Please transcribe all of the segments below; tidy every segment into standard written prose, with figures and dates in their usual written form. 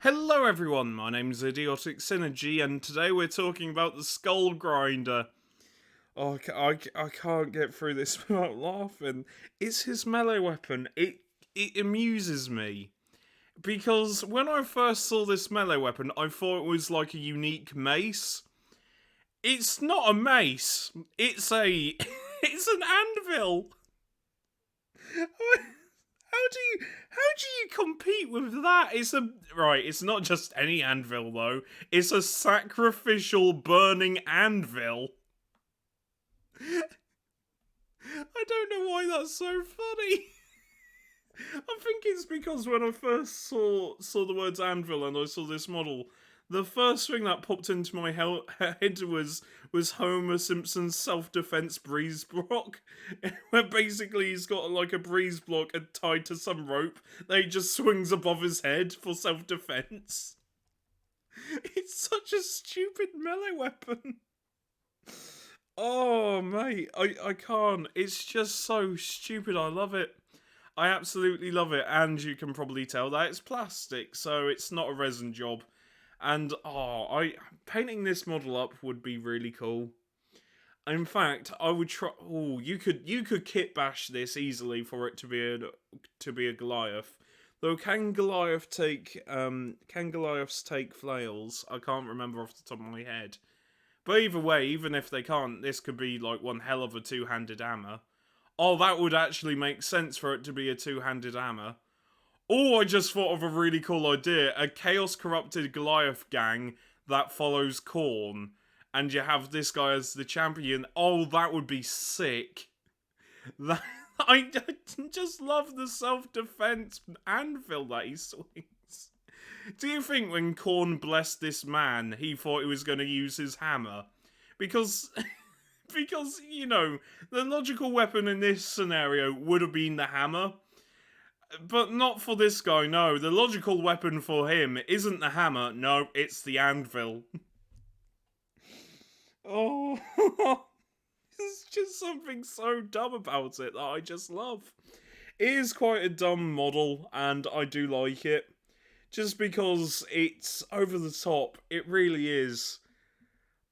Hello everyone, my name's Idiotic Synergy, and today we're talking about the Skullgrinder. Oh, I can't get through this without laughing. It's his melee weapon. It amuses me. Because when I first saw this melee weapon, I thought it was like a unique mace. It's not a mace. It's a... it's an anvil. How do you compete with that? It's not just any anvil though. It's a sacrificial burning anvil. I don't know why that's so funny. I think it's because when I first saw the words anvil and I saw this model, the first thing that popped into my head was Homer Simpson's self-defense breeze block, where basically he's got like a breeze block tied to some rope that he just swings above his head for self-defense. It's such a stupid melee weapon. Oh mate, I can't. It's just so stupid. I love it. I absolutely love it, and you can probably tell that it's plastic, so it's not a resin job. And painting this model up would be really cool. In fact, I would try. Oh, you could kit bash this easily for it to be a Goliath. Though, can Goliaths take flails? I can't remember off the top of my head. But either way, even if they can't, this could be like one hell of a two-handed hammer. Oh, that would actually make sense for it to be a two-handed hammer. Oh, I just thought of a really cool idea. A Chaos Corrupted Goliath gang that follows Khorne. And you have this guy as the champion. Oh, that would be sick. I just love the self-defense anvil that he swings. Do you think when Khorne blessed this man, he thought he was going to use his hammer? Because... because, you know, the logical weapon in this scenario would have been the hammer. But not for this guy, no. The logical weapon for him isn't the hammer, no, it's the anvil. Oh, there's just something so dumb about it that I just love. It is quite a dumb model, and I do like it. Just because it's over the top, it really is.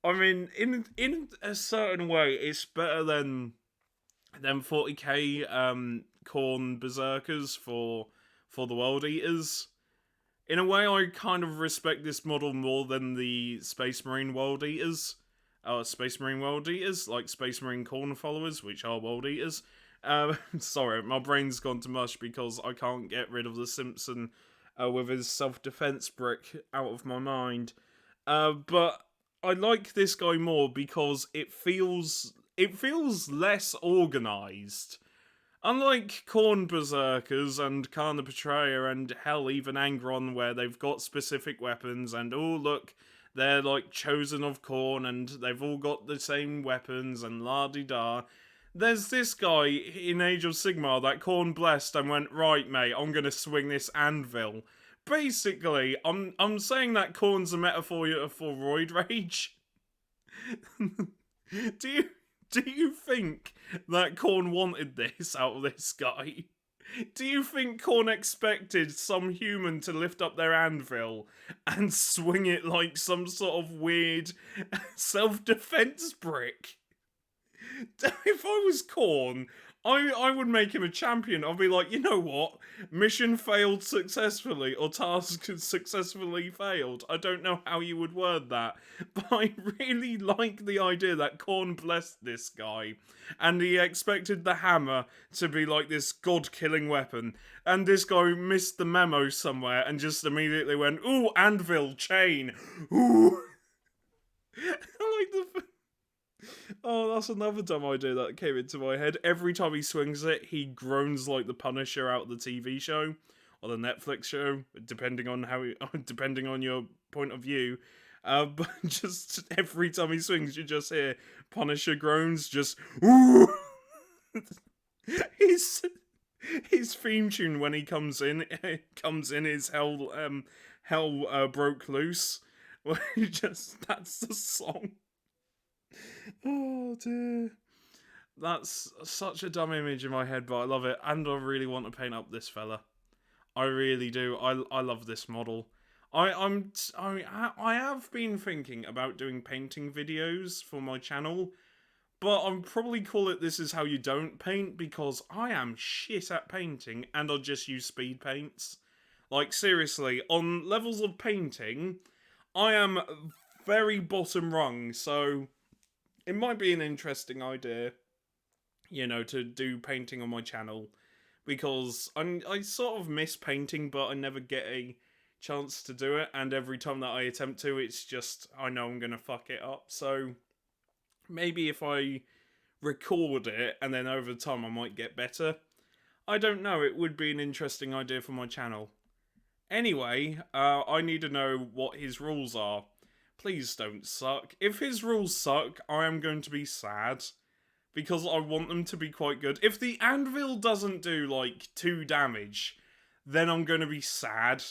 I mean, in a certain way, it's better than 40k Khorne berserkers for the world eaters. In a way, I kind of respect this model more than the Space Marine world eaters. Space Marine world eaters, like Space Marine Khorne followers, which are world eaters. Sorry, my brain's gone to mush because I can't get rid of the Simpson with his self-defense brick out of my mind. But I like this guy more because it feels less organized. Unlike Khorne Berserkers and Khan the Betrayer and hell even Angron, where they've got specific weapons and oh look, they're like chosen of Khorne and they've all got the same weapons and la-di-da. There's this guy in Age of Sigmar that Khorne blessed and went, right mate, I'm gonna swing this anvil. Basically, I'm saying that Khorne's a metaphor for roid rage. Do you think that Khorne wanted this out of this guy? Do you think Khorne expected some human to lift up their anvil and swing it like some sort of weird self-defense brick? If I was Khorne, I would make him a champion. I'll be like, you know what? Mission failed successfully, or task successfully failed. I don't know how you would word that, but I really like the idea that Khorne blessed this guy, and he expected the hammer to be like this god-killing weapon, and this guy missed the memo somewhere and just immediately went, ooh, anvil, chain, ooh. I like the... Oh, that's another dumb idea that came into my head. Every time he swings it, he groans like the Punisher out of the TV show or the Netflix show, depending on depending on your point of view. But just every time he swings, you just hear Punisher groans, just ooh. his theme tune when he comes in is hell broke loose. Well, that's the song. Oh dear. That's such a dumb image in my head, but I love it, and I really want to paint up this fella. I really do. I love this model. I have been thinking about doing painting videos for my channel, but I'll probably call it "This is how you don't paint" because I am shit at painting and I'll just use speed paints. Like, seriously, on levels of painting, I am very bottom rung, so it might be an interesting idea, you know, to do painting on my channel. Because I sort of miss painting, but I never get a chance to do it, and every time that I attempt to, it's just, I know I'm gonna fuck it up, so maybe if I record it, and then over time I might get better. I don't know, it would be an interesting idea for my channel. Anyway, I need to know what his rules are. Please don't suck. If his rules suck, I am going to be sad, because I want them to be quite good. If the anvil doesn't do, like, 2 damage, then I'm going to be sad.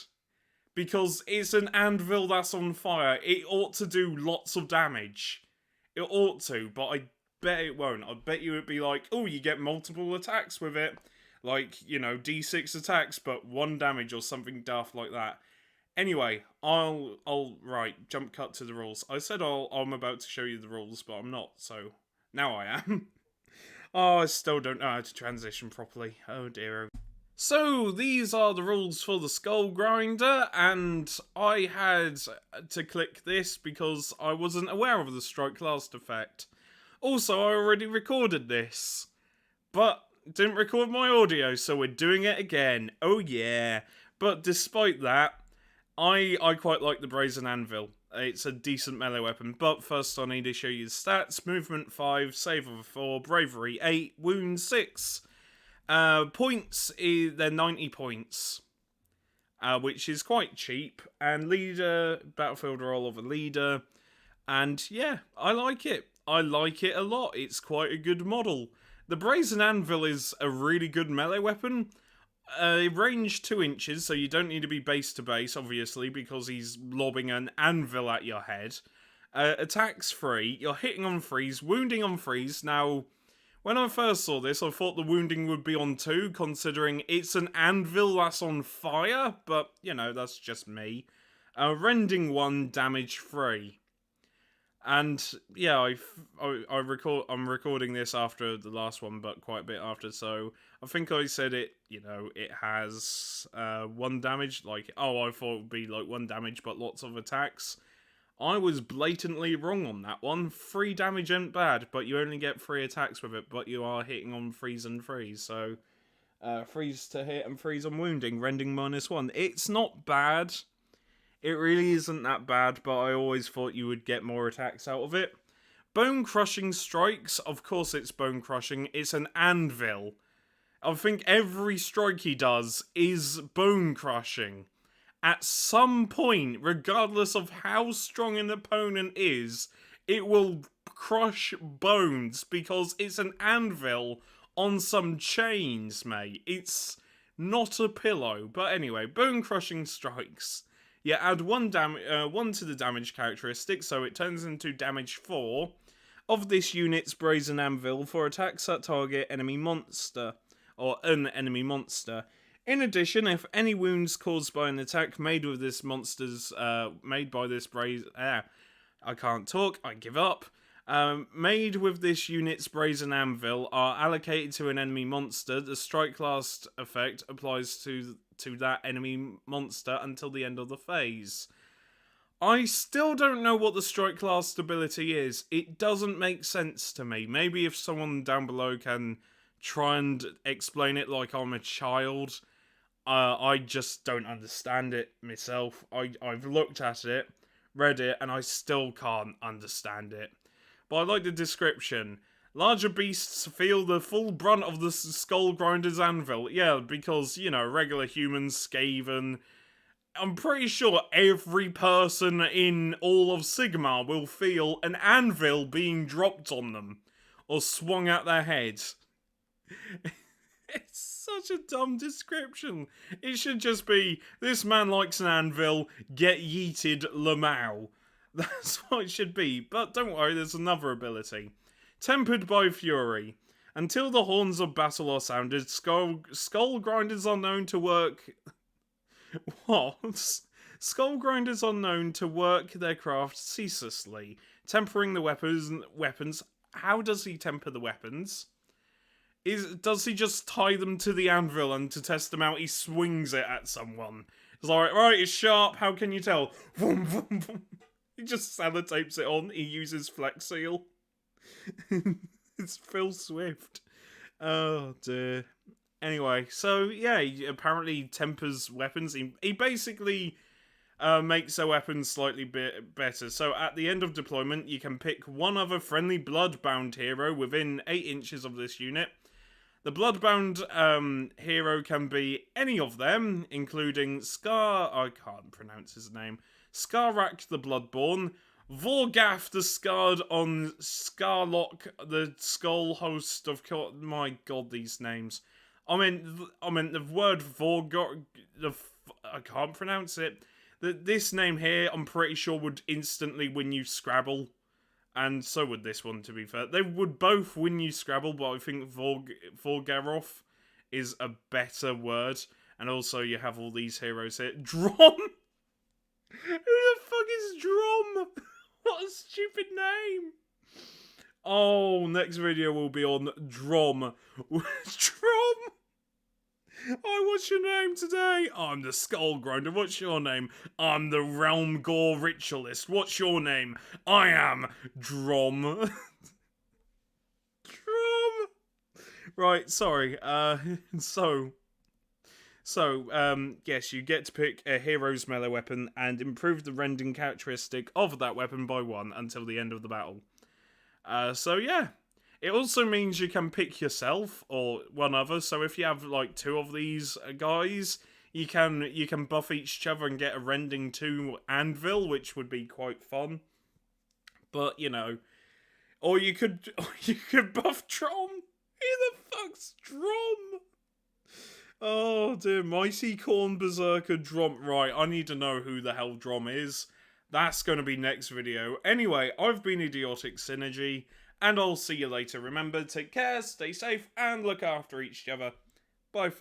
Because it's an anvil that's on fire. It ought to do lots of damage. It ought to, but I bet it won't. I bet you it'd be like, oh, you get multiple attacks with it. Like, you know, D6 attacks, but 1 damage or something daft like that. Anyway, right, jump cut to the rules. I said I'm about to show you the rules, but I'm not, so now I am. Oh, I still don't know how to transition properly. Oh dear. So, these are the rules for the Skullgrinder, and I had to click this because I wasn't aware of the Strike Last effect. Also, I already recorded this, but didn't record my audio, so we're doing it again. Oh yeah. But despite that, I quite like the Brazen Anvil. It's a decent melee weapon, but first I need to show you the stats. Movement 5, save of 4, bravery 8, wound 6. Points, they're 90 points, which is quite cheap. And leader, battlefield role of a leader. And yeah, I like it. I like it a lot. It's quite a good model. The Brazen Anvil is a really good melee weapon. Range 2 inches, so you don't need to be base to base, obviously, because he's lobbing an anvil at your head. Attacks 3, you're hitting on 3s, wounding on 3s. Now, when I first saw this, I thought the wounding would be on 2, considering it's an anvil that's on fire, but, you know, that's just me. Rending 1, damage 3. And yeah, I'm recording this after the last one, but quite a bit after. So I think I said it. You know, it has 1 damage. Like, oh, I thought it would be like 1 damage, but lots of attacks. I was blatantly wrong on that one. 3 damage ain't bad, but you only get 3 attacks with it. But you are hitting on 3s and 3s, so 3s to hit and 3s on wounding. Rending -1. It's not bad. It really isn't that bad, but I always thought you would get more attacks out of it. Bone Crushing Strikes, of course it's Bone Crushing, it's an anvil. I think every strike he does is Bone Crushing. At some point, regardless of how strong an opponent is, it will crush bones because it's an anvil on some chains, mate. It's not a pillow. But anyway, Bone Crushing Strikes. You add 1 to the damage characteristic, so it turns into damage 4 of this unit's Brazen Anvil for attacks that target enemy monster, or an enemy monster. In addition, if any wounds caused by an attack made with this monster's, made by this I can't talk, I give up. Made with this unit's Brazen Anvil are allocated to an enemy monster, the Strike Last effect applies to that enemy monster until the end of the phase. I still don't know what the Strike Last ability is. It doesn't make sense to me. Maybe if someone down below can try and explain it like I'm a child. I just don't understand it myself. I've looked at it, read it, and I still can't understand it. But I like the description. Larger beasts feel the full brunt of the Skullgrinder's anvil. Yeah, because, you know, regular humans, Skaven. I'm pretty sure every person in all of Sigmar will feel an anvil being dropped on them. Or swung at their heads. It's such a dumb description. It should just be, this man likes an anvil, get yeeted Lamau. That's what it should be. But don't worry, there's another ability. Tempered by Fury. Until the horns of battle are sounded, Skullgrinders are known to work... What? Skullgrinders are known to work their craft ceaselessly, tempering the weapons. How does he temper the weapons? Does he just tie them to the anvil and to test them out he swings it at someone? It's like, right, it's sharp, how can you tell? Vroom, vroom, vroom. He just sellotapes it on, he uses Flex Seal. It's Phil Swift. Oh dear. Anyway, so yeah, he apparently tempers weapons. He basically makes their weapons slightly bit better. So at the end of deployment, you can pick one other friendly bloodbound hero within 8 inches of this unit. The bloodbound hero can be any of them, including I can't pronounce his name, Skarak the Bloodborne, Vorgath the Scarred on Scarlock, the Skull host of... My god, these names. I meant the word Vorgor... I can't pronounce it. This name here, I'm pretty sure, would instantly win you Scrabble. And so would this one, to be fair. They would both win you Scrabble, but I think Vorgaroth is a better word. And also, you have all these heroes here. Drom? Who the fuck is Drom? What a stupid name. Oh, next video will be on Drom. Drom? Oh, what's your name today? I'm the Skullgrinder. What's your name? I'm the Realm Gore Ritualist. What's your name? I am Drom. Drom. Right, sorry. Yes, you get to pick a hero's melee weapon and improve the rending characteristic of that weapon by 1 until the end of the battle. So yeah. It also means you can pick yourself or one other. So if you have like 2 of these guys, you can buff each other and get a rending 2 anvil, which would be quite fun. But you know, or you could buff Trom. Who the fuck's Drom? Oh dear, Mighty Khorne Berserker Drom. Right, I need to know who the hell Drom is. That's going to be next video. Anyway, I've been Idiotic Synergy. And I'll see you later. Remember, take care, stay safe, and look after each other. Bye for now.